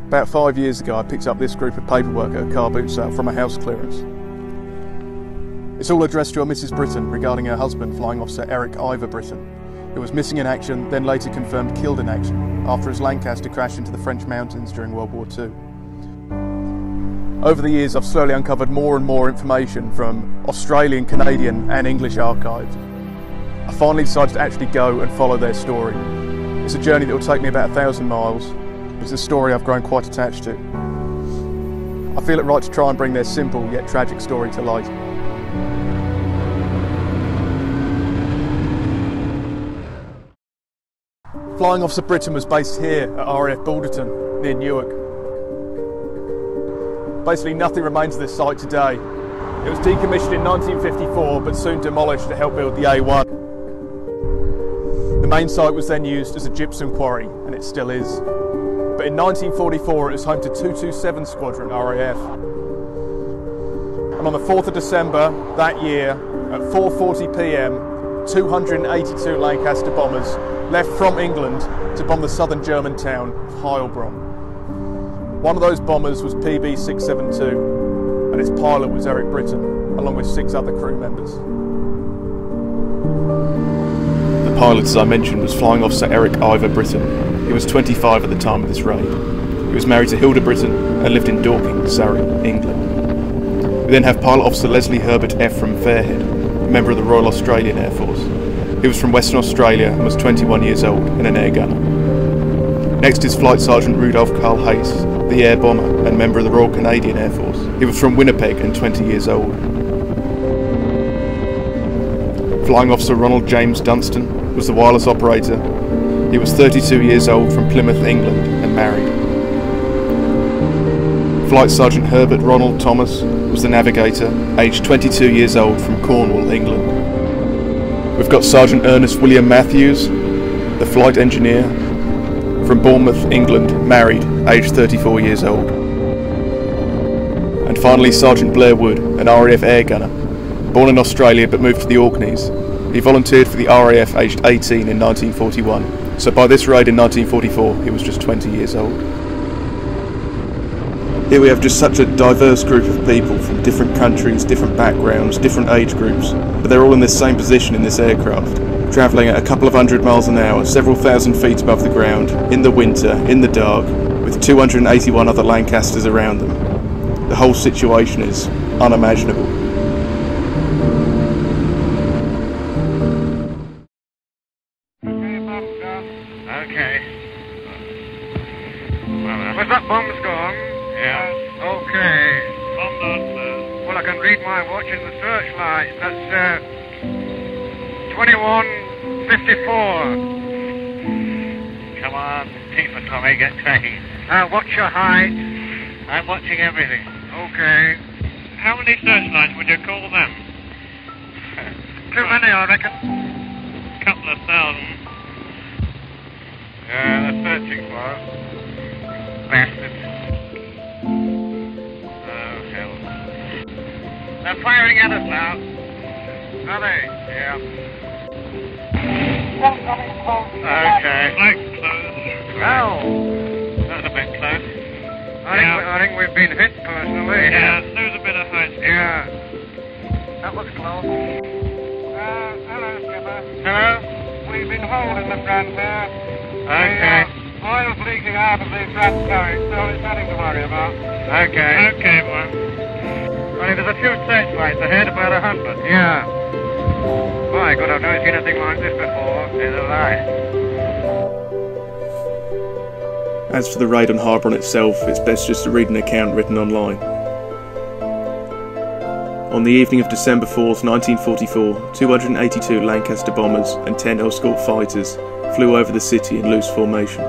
About 5 years ago I picked up this group of paperwork at a car boot sale from a house clearance. It's all addressed to a Mrs. Britton regarding her husband, Flying Officer R.I.J. Britton, who was missing in action, then later confirmed killed in action, after his Lancaster crashed into the French mountains during World War II. Over the years I've slowly uncovered more and more information from Australian, Canadian and English archives. I finally decided to actually go and follow their story. It's a journey that will take me about 1,000 miles, but it's a story I've grown quite attached to. I feel it right to try and bring their simple yet tragic story to light. Flying Officer Britton was based here at RAF Balderton, near Newark. Basically nothing remains of this site today. It was decommissioned in 1954 but soon demolished to help build the A1. The main site was then used as a gypsum quarry, and it still is. But in 1944 it was home to 227 Squadron RAF. And on the 4th of December that year, at 4:40 PM, 282 Lancaster bombers left from England to bomb the southern German town of Heilbronn. One of those bombers was PB672, and its pilot was Eric Britton, along with 6 other crew members. The pilot, as I mentioned, was Flying Officer R.I.J. Britton. He was 25 at the time of this raid. He was married to Hilda Britton and lived in Dorking, Surrey, England. We then have Pilot Officer Leslie Herbert F from Fairhead, a member of the Royal Australian Air Force. He was from Western Australia and was 21 years old and an air gunner. Next is Flight Sergeant Rudolph Carl Hase, the air bomber and member of the Royal Canadian Air Force. He was from Winnipeg and 20 years old. Flying Officer Ronald James Dunstan was the wireless operator. He was 32 years old from Plymouth, England and married. Flight Sergeant Herbert Ronald Thomas was the navigator, aged 22 years old from Cornwall, England. We've got Sergeant Ernest William Matthews, the flight engineer, from Bournemouth, England, married, aged 34 years old. And finally Sergeant Blair Wood, an RAF air gunner, born in Australia but moved to the Orkneys. He volunteered for the RAF aged 18 in 1941, so by this raid in 1944 he was just 20 years old. Here we have just such a diverse group of people from different countries, different backgrounds, different age groups, but they're all in this same position in this aircraft, travelling at a couple of 100 miles an hour, several thousand feet above the ground, in the winter, in the dark, with 281 other Lancasters around them. The whole situation is unimaginable. Okay. Was that bomb's gone? Yeah. Okay. Bomb done, sir. Well, I can read my watch in the searchlight. That's 21:54. Come on, keep it, Tommy, get trained. Watch your height. I'm watching everything. Okay. How many searchlights would you call them? Too many, I reckon. Couple of thousand. Yeah, they're searching for us. Bastards. Oh, hell. They're firing at us now. Are they? Yeah. Okay. Like close. Oh. That was a bit close. I think we've been hit personally. Yeah, there was a bit of height. Yeah. That was close. Hello, Skipper. Hello? We've been holding them round there. Okay. The oil's leaking out of the flat turret, so it's nothing to worry about. Okay. Okay, boy. Well, there's a few searchlights ahead, about 100. Yeah. My God, I've never seen anything like this before. It's a lie. As for the raid on Heilbronn itself, it's best just to read an account written online. On the evening of December 4th, 1944, 282 Lancaster bombers and 10 escort fighters flew over the city in loose formation.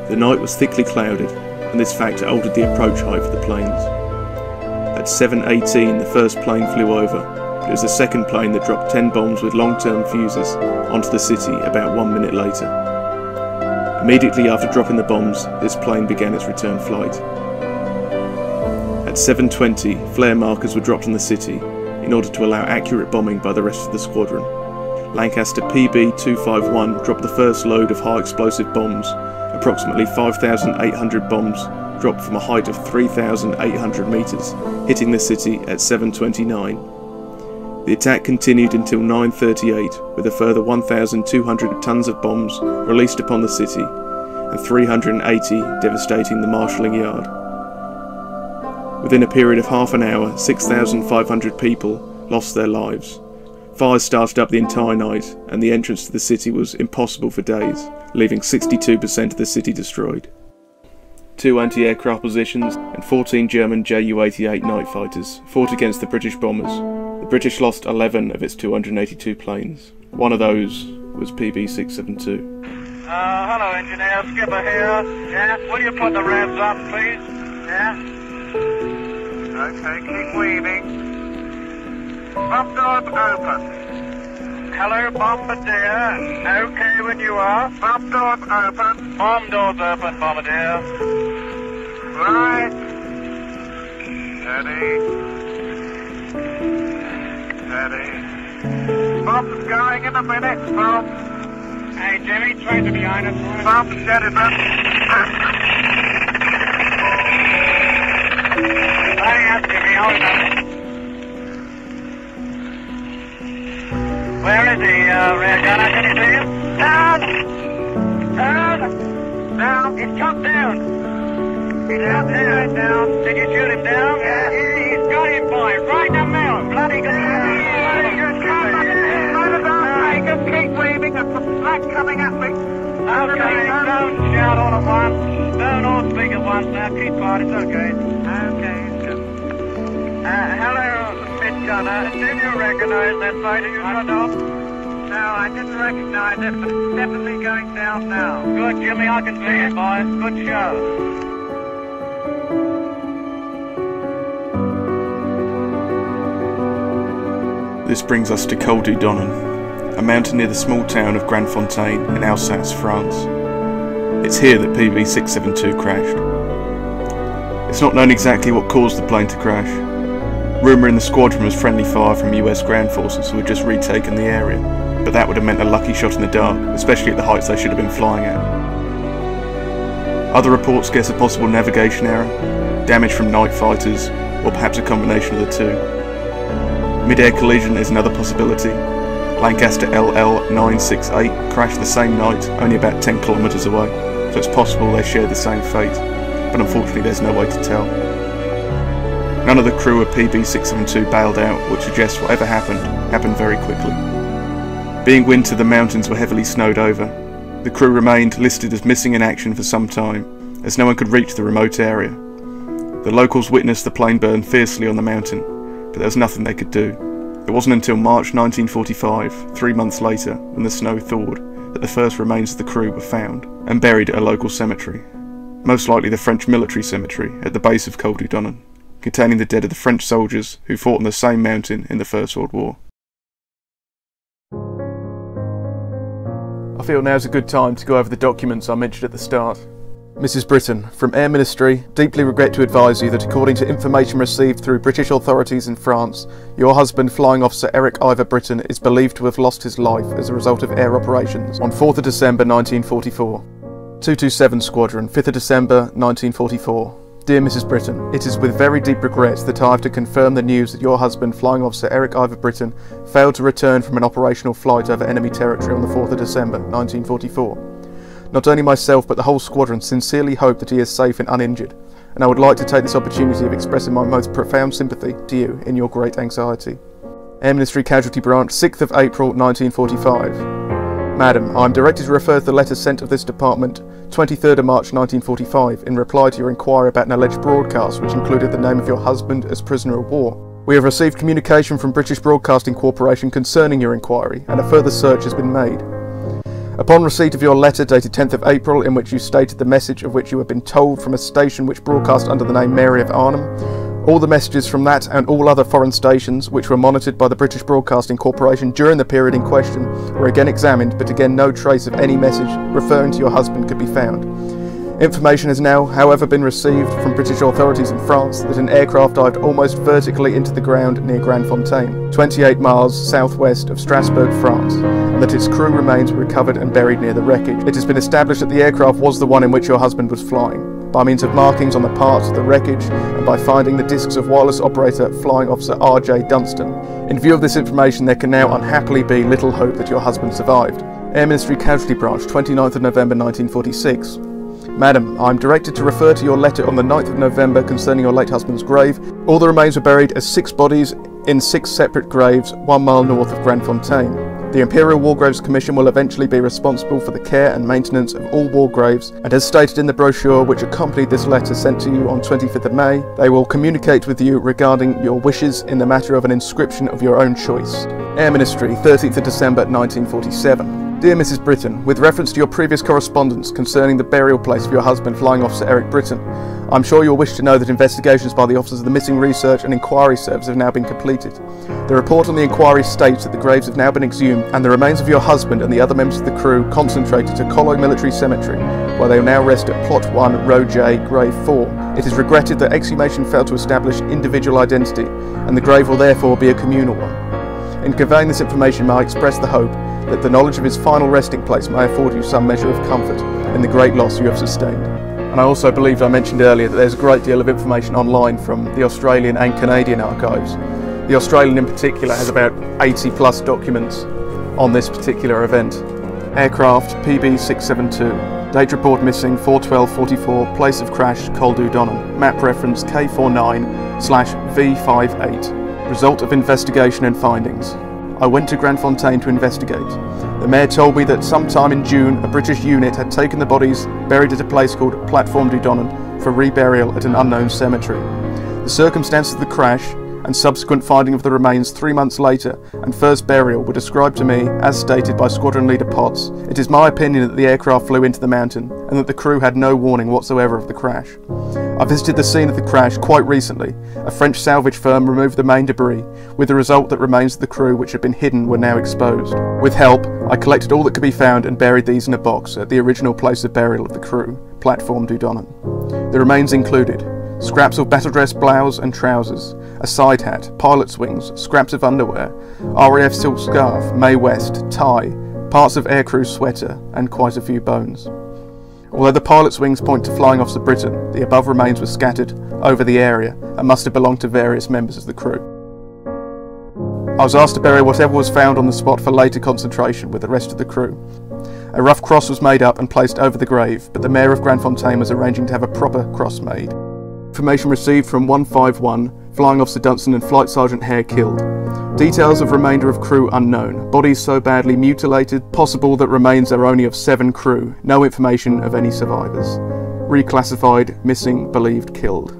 The night was thickly clouded, and this factor altered the approach height for the planes. At 7:18 the first plane flew over, but it was the second plane that dropped 10 bombs with long-term fuses onto the city about 1 minute later. Immediately after dropping the bombs, this plane began its return flight. At 7:20, flare markers were dropped in the city in order to allow accurate bombing by the rest of the squadron. Lancaster PB672 dropped the first load of high explosive bombs approximately 5,800 bombs dropped from a height of 3,800 metres, hitting the city at 7:29. The attack continued until 9:38, with a further 1,200 tons of bombs released upon the city, and 380 devastating the marshalling yard. Within a period of half an hour, 6,500 people lost their lives. Fires started up the entire night, and the entrance to the city was impossible for days, leaving 62% of the city destroyed. 2 anti-aircraft positions and 14 German Ju-88 night fighters fought against the British bombers. The British lost 11 of its 282 planes. One of those was PB672. Hello, engineer. Skipper here. Yeah? Will you put the revs up, please? Yeah? Okay, keep weaving. Bomb doors open. Hello, Bombardier. Okay when you are. Bomb doors open. Bomb doors open, Bombardier. Right. Steady. Steady. Bomb's going in a minute, Bomb. Hey, Jimmy, train to behind us. Bomb steady, man. Hurry up, Jimmy. Hold on. Where is he, rear gunner? Can you see him? Down! Down! Down! He's come down! He's out there, down. Did you shoot him down? Yeah, he's got him, boy. Right in the middle. Bloody good. Bloody good. Hey, just keep waving. There's some slack coming at me. Okay, don't shout all at once. Don't all speak at once now. Keep quiet, it's okay. Okay, it's good. Hello, Mid Gunner. Did you recognize that fighter you shot off? No, I didn't recognize it, but it's definitely going down now. Good, Jimmy, I can see it, boys. Good show. This brings us to Col du Donnen, a mountain near the small town of Grandfontaine in Alsace, France. It's here that PB672 crashed. It's not known exactly what caused the plane to crash. Rumour in the squadron was friendly fire from US ground forces who had just retaken the area, but that would have meant a lucky shot in the dark, especially at the heights they should have been flying at. Other reports guess a possible navigation error, damage from night fighters, or perhaps a combination of the two. Mid-air collision is another possibility. Lancaster L.H.E. crashed the same night, only about 10 kilometres away, so it's possible they shared the same fate, but unfortunately there's no way to tell. None of the crew of PB672 bailed out, which suggests whatever happened very quickly. Being winter, the mountains were heavily snowed over. The crew remained listed as missing in action for some time, as no one could reach the remote area. The locals witnessed the plane burn fiercely on the mountain, but there was nothing they could do. It wasn't until March 1945, 3 months later, when the snow thawed, that the first remains of the crew were found and buried at a local cemetery, most likely the French military cemetery at the base of Col du Donnen, containing the dead of the French soldiers who fought on the same mountain in the First World War. I feel now's a good time to go over the documents I mentioned at the start. Mrs. Britton, from Air Ministry, deeply regret to advise you that according to information received through British authorities in France, your husband, Flying Officer Eric Ivor Britton, is believed to have lost his life as a result of air operations on 4th of December 1944. 227 Squadron, 5th of December 1944. Dear Mrs. Britton, it is with very deep regret that I have to confirm the news that your husband, Flying Officer Eric Ivor Britton, failed to return from an operational flight over enemy territory on the 4th of December 1944. Not only myself but the whole squadron sincerely hope that he is safe and uninjured, and I would like to take this opportunity of expressing my most profound sympathy to you in your great anxiety. Air Ministry Casualty Branch, 6th of April 1945. Madam, I am directed to refer to the letter sent of this department 23rd of March 1945 in reply to your inquiry about an alleged broadcast which included the name of your husband as prisoner of war. We have received communication from British Broadcasting Corporation concerning your inquiry, and a further search has been made. Upon receipt of your letter dated 10th of April, in which you stated the message of which you had been told from a station which broadcast under the name Mary of Arnhem, all the messages from that and all other foreign stations which were monitored by the British Broadcasting Corporation during the period in question were again examined, but again no trace of any message referring to your husband could be found. Information has now, however, been received from British authorities in France that an aircraft dived almost vertically into the ground near Grandfontaine, 28 miles southwest of Strasbourg, France, and that its crew remains were recovered and buried near the wreckage. It has been established that the aircraft was the one in which your husband was flying, by means of markings on the parts of the wreckage and by finding the discs of wireless operator Flying Officer R.J. Dunstan. In view of this information, there can now unhappily be little hope that your husband survived. Air Ministry Casualty Branch, 29th of November 1946. Madam, I am directed to refer to your letter on the 9th of November concerning your late husband's grave. All the remains were buried as 6 bodies in 6 separate graves 1 mile north of Grandfontaine. The Imperial War Graves Commission will eventually be responsible for the care and maintenance of all war graves, and as stated in the brochure which accompanied this letter sent to you on 25th of May, they will communicate with you regarding your wishes in the matter of an inscription of your own choice. Air Ministry, 13th of December 1947. Dear Mrs. Britton, with reference to your previous correspondence concerning the burial place of your husband, Flying Officer Eric Britton, I am sure you'll wish to know that investigations by the officers of the Missing Research and Inquiry Service have now been completed. The report on the inquiry states that the graves have now been exhumed and the remains of your husband and the other members of the crew concentrated to Colloy Military Cemetery, where they will now rest at Plot 1, Row J, Grave 4. It is regretted that exhumation failed to establish individual identity, and the grave will therefore be a communal one. In conveying this information, may I express the hope that the knowledge of his final resting place may afford you some measure of comfort in the great loss you have sustained. And I also believed I mentioned earlier that there's a great deal of information online from the Australian and Canadian archives. The Australian in particular has about 80 plus documents on this particular event. Aircraft PB672, date report missing 4/12/44, place of crash Coldu Donnan, map reference K49/V58, result of investigation and findings. I went to Grandfontaine to investigate. The mayor told me that sometime in June a British unit had taken the bodies buried at a place called Platform du Donnan for reburial at an unknown cemetery. The circumstances of the crash and subsequent finding of the remains 3 months later and first burial were described to me as stated by Squadron Leader Potts. It is my opinion that the aircraft flew into the mountain and that the crew had no warning whatsoever of the crash. I visited the scene of the crash quite recently. A French salvage firm removed the main debris, with the result that remains of the crew which had been hidden were now exposed. With help, I collected all that could be found and buried these in a box at the original place of burial of the crew, Platform du Donnan. The remains included scraps of battle dress blouse and trousers, a side hat, pilot's wings, scraps of underwear, RAF silk scarf, Mae West, tie, parts of aircrew sweater, and quite a few bones. Although the pilot's wings point to Flying Officer Britton, the above remains were scattered over the area and must have belonged to various members of the crew. I was asked to bury whatever was found on the spot for later concentration with the rest of the crew. A rough cross was made up and placed over the grave, but the Mayor of Grandfontaine was arranging to have a proper cross made. Information received from 151, Flying Officer Dunstan and Flight Sergeant Hare killed. Details of remainder of crew unknown. Bodies so badly mutilated, possible that remains are only of 7 crew. No information of any survivors. Reclassified, missing, believed killed.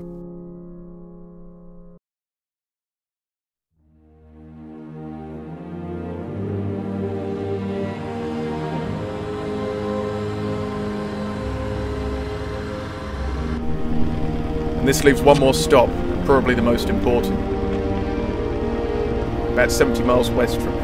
And this leaves one more stop, probably the most important. About 70 miles west from here.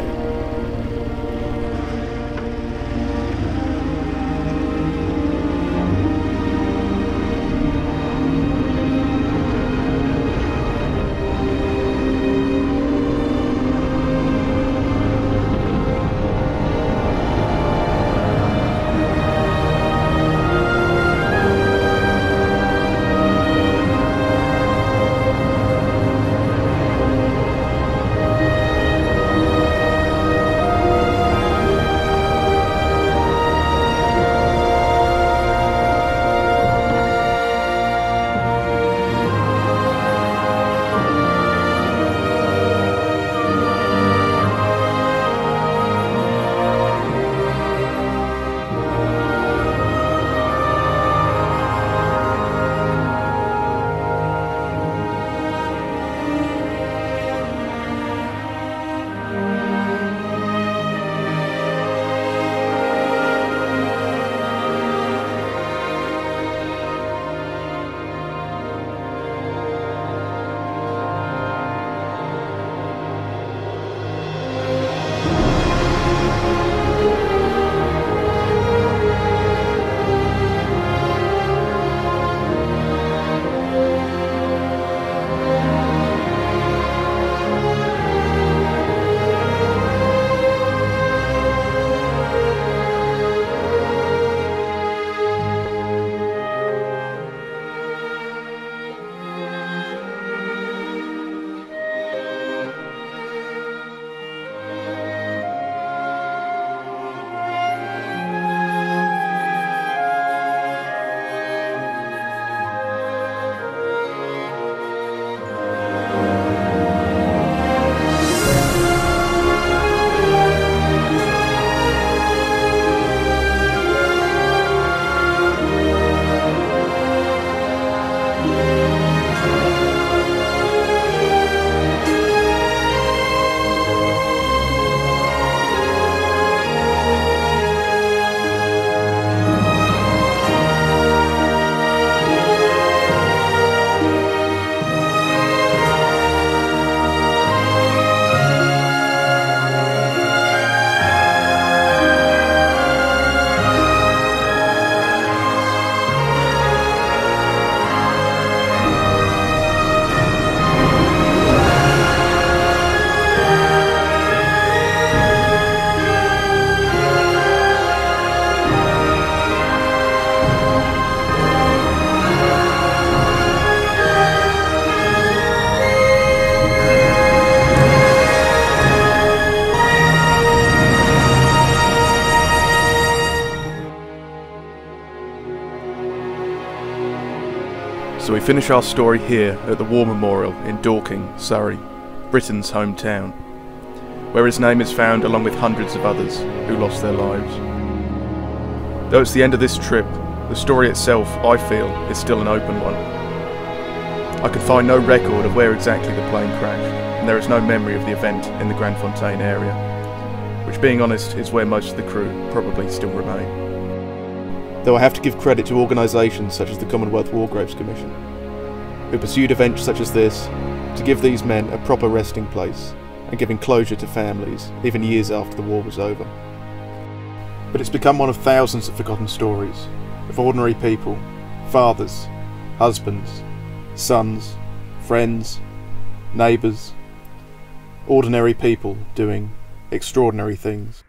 we finish our story here at the War Memorial in Dorking, Surrey, Britton's hometown, where his name is found along with hundreds of others who lost their lives. Though it's the end of this trip, the story itself, I feel, is still an open one. I could find no record of where exactly the plane crashed, and there is no memory of the event in the Grand Fontaine area, which, being honest, is where most of the crew probably still remain. Though I have to give credit to organisations such as the Commonwealth War Graves Commission, who pursued events such as this to give these men a proper resting place and giving closure to families even years after the war was over. But it's become one of thousands of forgotten stories of ordinary people, fathers, husbands, sons, friends, neighbours, ordinary people doing extraordinary things.